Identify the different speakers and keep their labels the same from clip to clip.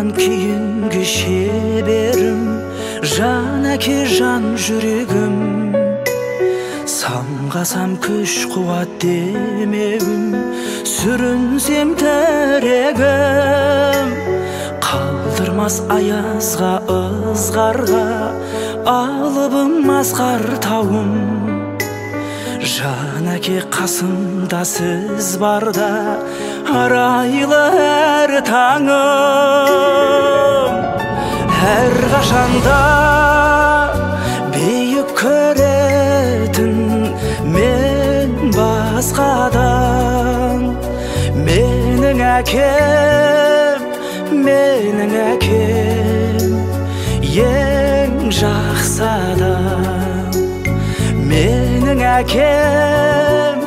Speaker 1: Андан кейінгі шеберім, жан әке жан жүрегім. Самғасам күш қуат демеуім, сүрінсем тірегім. Қалдырмас аязға ызғарға, алыбым асқар тауым. Жан әке қасымда сіз барда, арайлы әр таңым. Әр қашанда биік көретін мен басқадан. Менің әкем, ең жақсы адам. Менің әкем,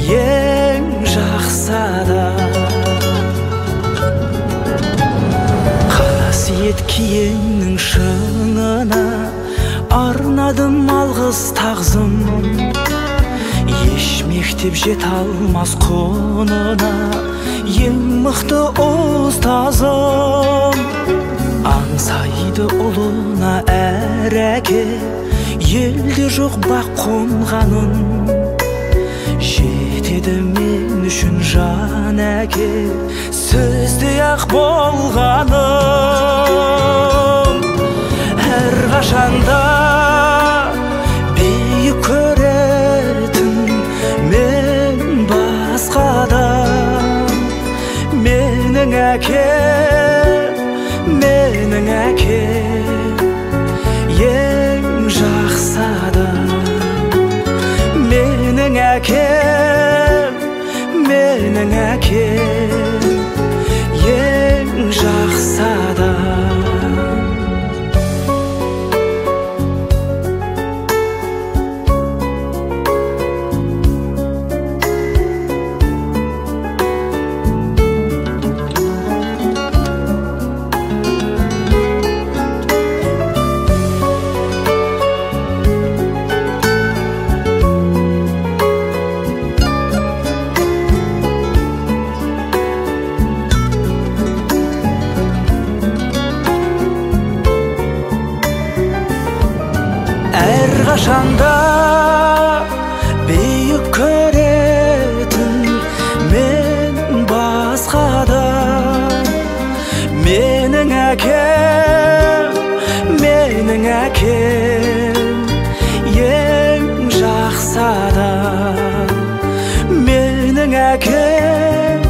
Speaker 1: ең жақсы адам. Қасиет киеңнің шыңына арнадым алғыс тағзым. Еш мектеп жете алмас құнына ең мықты ұстазым. Аңсайды ұлына әр әке, елде жоқ бақ қонғанын. Жетеді мен үшін жан әке, сөзде ақ болғаным. Әр қашанда биік көретін мен басқадан. Менің әкем, ең жақсы адам. Менің әкем, ең жақсы адам. Әр қашанда биік көретін мен басқадан. Менің әкем, ең жақсы адам. Менің әкем,